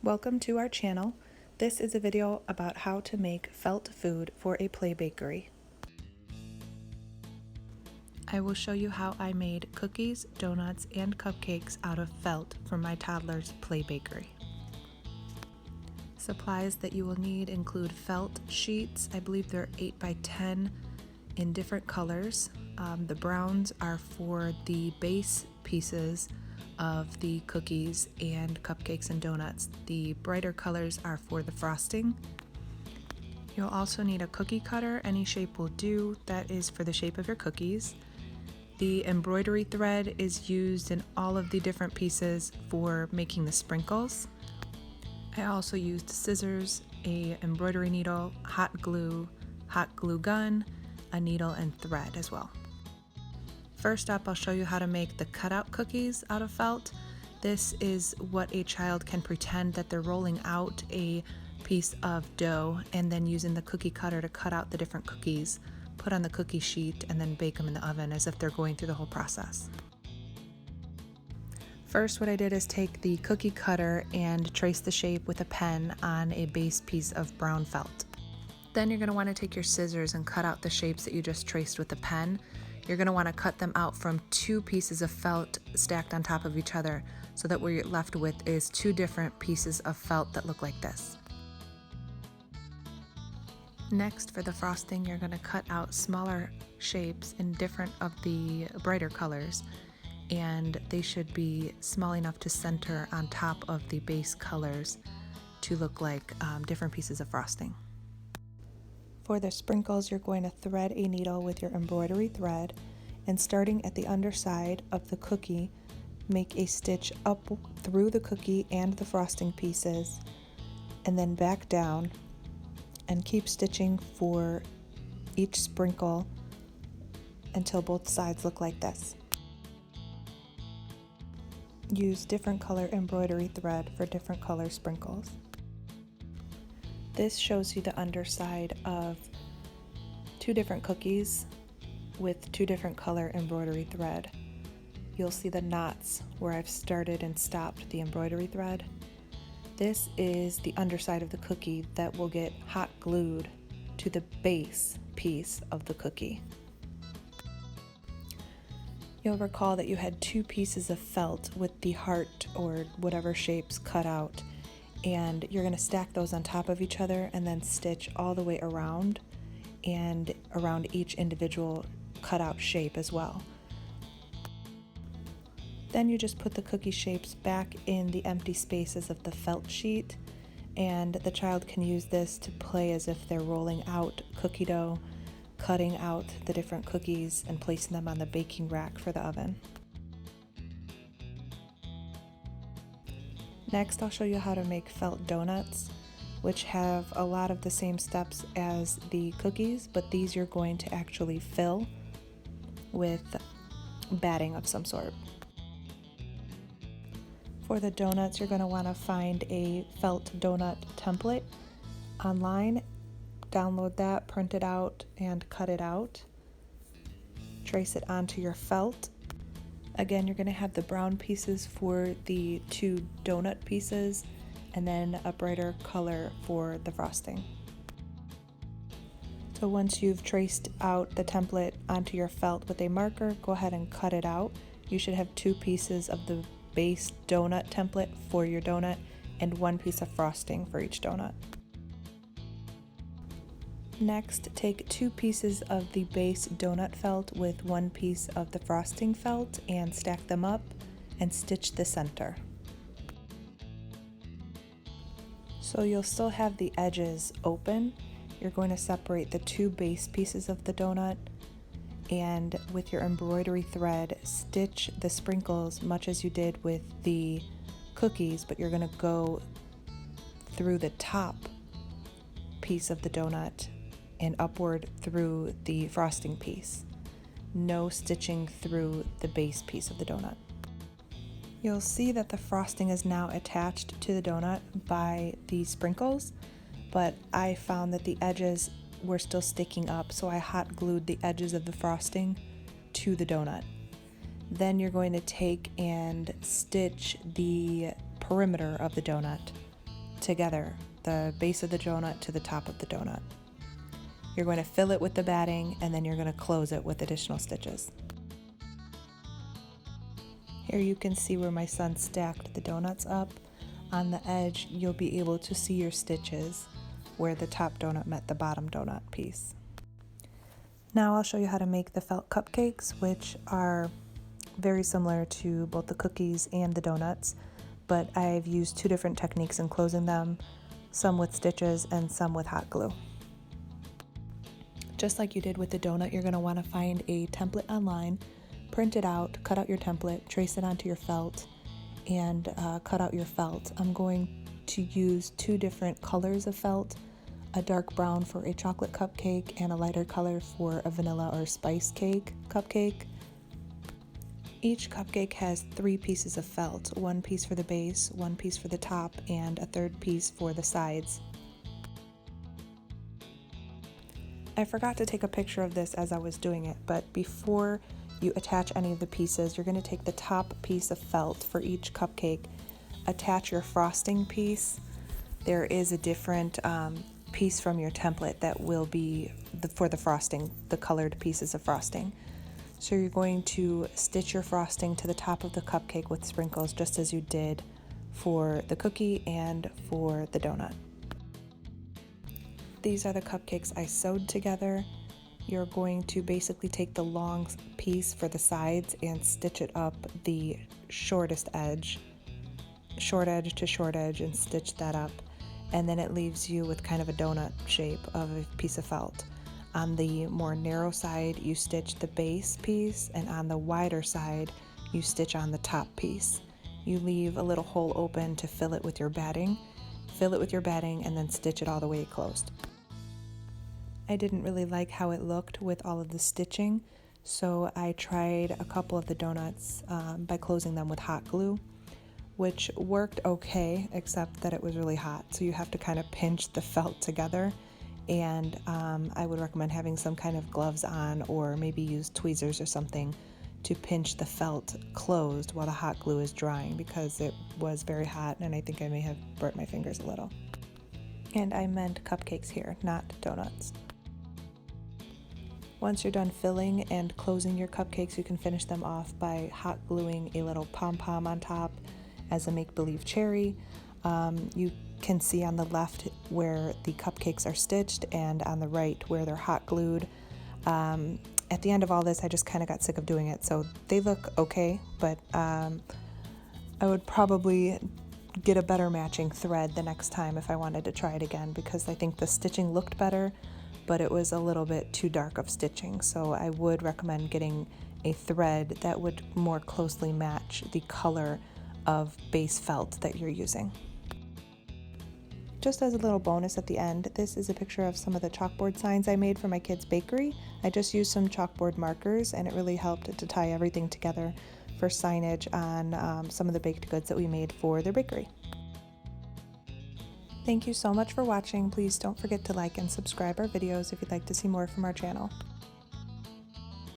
Welcome to our channel. This is a video about how to make felt food for a play bakery. I will show you how I made cookies, donuts, and cupcakes out of felt for my toddler's play bakery. Supplies that you will need include felt sheets. I believe they're 8 by 10 in different colors. The browns are for the base pieces of the cookies and cupcakes and donuts. The brighter colors are for the frosting. You'll also need a cookie cutter. Any shape will do. That is for the shape of your cookies. The embroidery thread is used in all of the different pieces for making the sprinkles. I also used scissors, a embroidery needle, hot glue gun, a needle, and thread as well. First up, I'll show you how to make the cutout cookies out of felt. This is what a child can pretend that they're rolling out a piece of dough and then using the cookie cutter to cut out the different cookies, put on the cookie sheet, and then bake them in the oven as if they're going through the whole process. First, what I did is take the cookie cutter and trace the shape with a pen on a base piece of brown felt. Then you're going to want to take your scissors and cut out the shapes that you just traced with the pen. You're going to want to cut them out from 2 pieces of felt stacked on top of each other so that what you're left with is 2 different pieces of felt that look like this. Next, for the frosting, you're going to cut out smaller shapes in different of the brighter colors, and they should be small enough to center on top of the base colors to look like different pieces of frosting. For the sprinkles, you're going to thread a needle with your embroidery thread, and starting at the underside of the cookie, make a stitch up through the cookie and the frosting pieces, and then back down, and keep stitching for each sprinkle until both sides look like this. Use different color embroidery thread for different color sprinkles. This shows you the underside of 2 different cookies with 2 different color embroidery thread. You'll see the knots where I've started and stopped the embroidery thread. This is the underside of the cookie that will get hot glued to the base piece of the cookie. You'll recall that you had 2 pieces of felt with the heart or whatever shapes cut out, and you're going to stack those on top of each other and then stitch all the way around and around each individual cutout shape as well. Then you just put the cookie shapes back in the empty spaces of the felt sheet, and the child can use this to play as if they're rolling out cookie dough, cutting out the different cookies and placing them on the baking rack for the oven. Next, I'll show you how to make felt donuts, which have a lot of the same steps as the cookies, but these you're going to actually fill with batting of some sort. For the donuts, you're going to want to find a felt donut template online, download that, print it out, and cut it out. Trace it onto your felt. Again, you're going to have the brown pieces for the 2 donut pieces and then a brighter color for the frosting. So once you've traced out the template onto your felt with a marker, go ahead and cut it out. You should have 2 pieces of the base donut template for your donut and 1 piece of frosting for each donut. Next, take 2 pieces of the base donut felt with 1 piece of the frosting felt and stack them up and stitch the center. So you'll still have the edges open. You're going to separate the 2 base pieces of the donut, and with your embroidery thread, stitch the sprinkles much as you did with the cookies, but you're going to go through the top piece of the donut and upward through the frosting piece. No stitching through the base piece of the donut. You'll see that the frosting is now attached to the donut by the sprinkles, but I found that the edges were still sticking up, so I hot glued the edges of the frosting to the donut. Then you're going to take and stitch the perimeter of the donut together, the base of the donut to the top of the donut. You're going to fill it with the batting, and then you're going to close it with additional stitches. Here you can see where my son stacked the donuts up. On the edge, you'll be able to see your stitches where the top donut met the bottom donut piece. Now I'll show you how to make the felt cupcakes, which are very similar to both the cookies and the donuts, but I've used two different techniques in closing them, some with stitches and some with hot glue. Just like you did with the donut, you're going to want to find a template online, print it out, cut out your template, trace it onto your felt, and cut out your felt. I'm going to use two different colors of felt, a dark brown for a chocolate cupcake and a lighter color for a vanilla or spice cake cupcake. Each cupcake has 3 pieces of felt, 1 piece for the base, 1 piece for the top, and a 3rd piece for the sides. I forgot to take a picture of this as I was doing it, but before you attach any of the pieces, you're going to take the top piece of felt for each cupcake, attach your frosting piece. There is a different piece from your template that will be for the frosting, the colored pieces of frosting. So you're going to stitch your frosting to the top of the cupcake with sprinkles, just as you did for the cookie and for the donut. These are the cupcakes I sewed together. You're going to basically take the long piece for the sides and stitch it up the shortest edge, short edge to short edge, and stitch that up. And then it leaves you with kind of a donut shape of a piece of felt. On the more narrow side, you stitch the base piece, and on the wider side, you stitch on the top piece. You leave a little hole open to fill it with your batting. Fill it with your batting and then stitch it all the way closed. I didn't really like how it looked with all of the stitching, so I tried a couple of the donuts by closing them with hot glue, which worked okay, except that it was really hot, so you have to kind of pinch the felt together, and I would recommend having some kind of gloves on, or maybe use tweezers or something to pinch the felt closed while the hot glue is drying, because it was very hot and I think I may have burnt my fingers a little. And I meant cupcakes here, not donuts. Once you're done filling and closing your cupcakes, you can finish them off by hot gluing a little pom-pom on top as a make-believe cherry. You can see on the left where the cupcakes are stitched, and on the right where they're hot glued. At the end of all this, I just kind of got sick of doing it, so they look okay, but I would probably get a better matching thread the next time if I wanted to try it again, because I think the stitching looked better, but it was a little bit too dark of stitching, so I would recommend getting a thread that would more closely match the color of base felt that you're using. Just as a little bonus at the end, this is a picture of some of the chalkboard signs I made for my kids' bakery. I just used some chalkboard markers, and it really helped to tie everything together for signage on some of the baked goods that we made for their bakery. Thank you so much for watching. Please don't forget to like and subscribe our videos if you'd like to see more from our channel.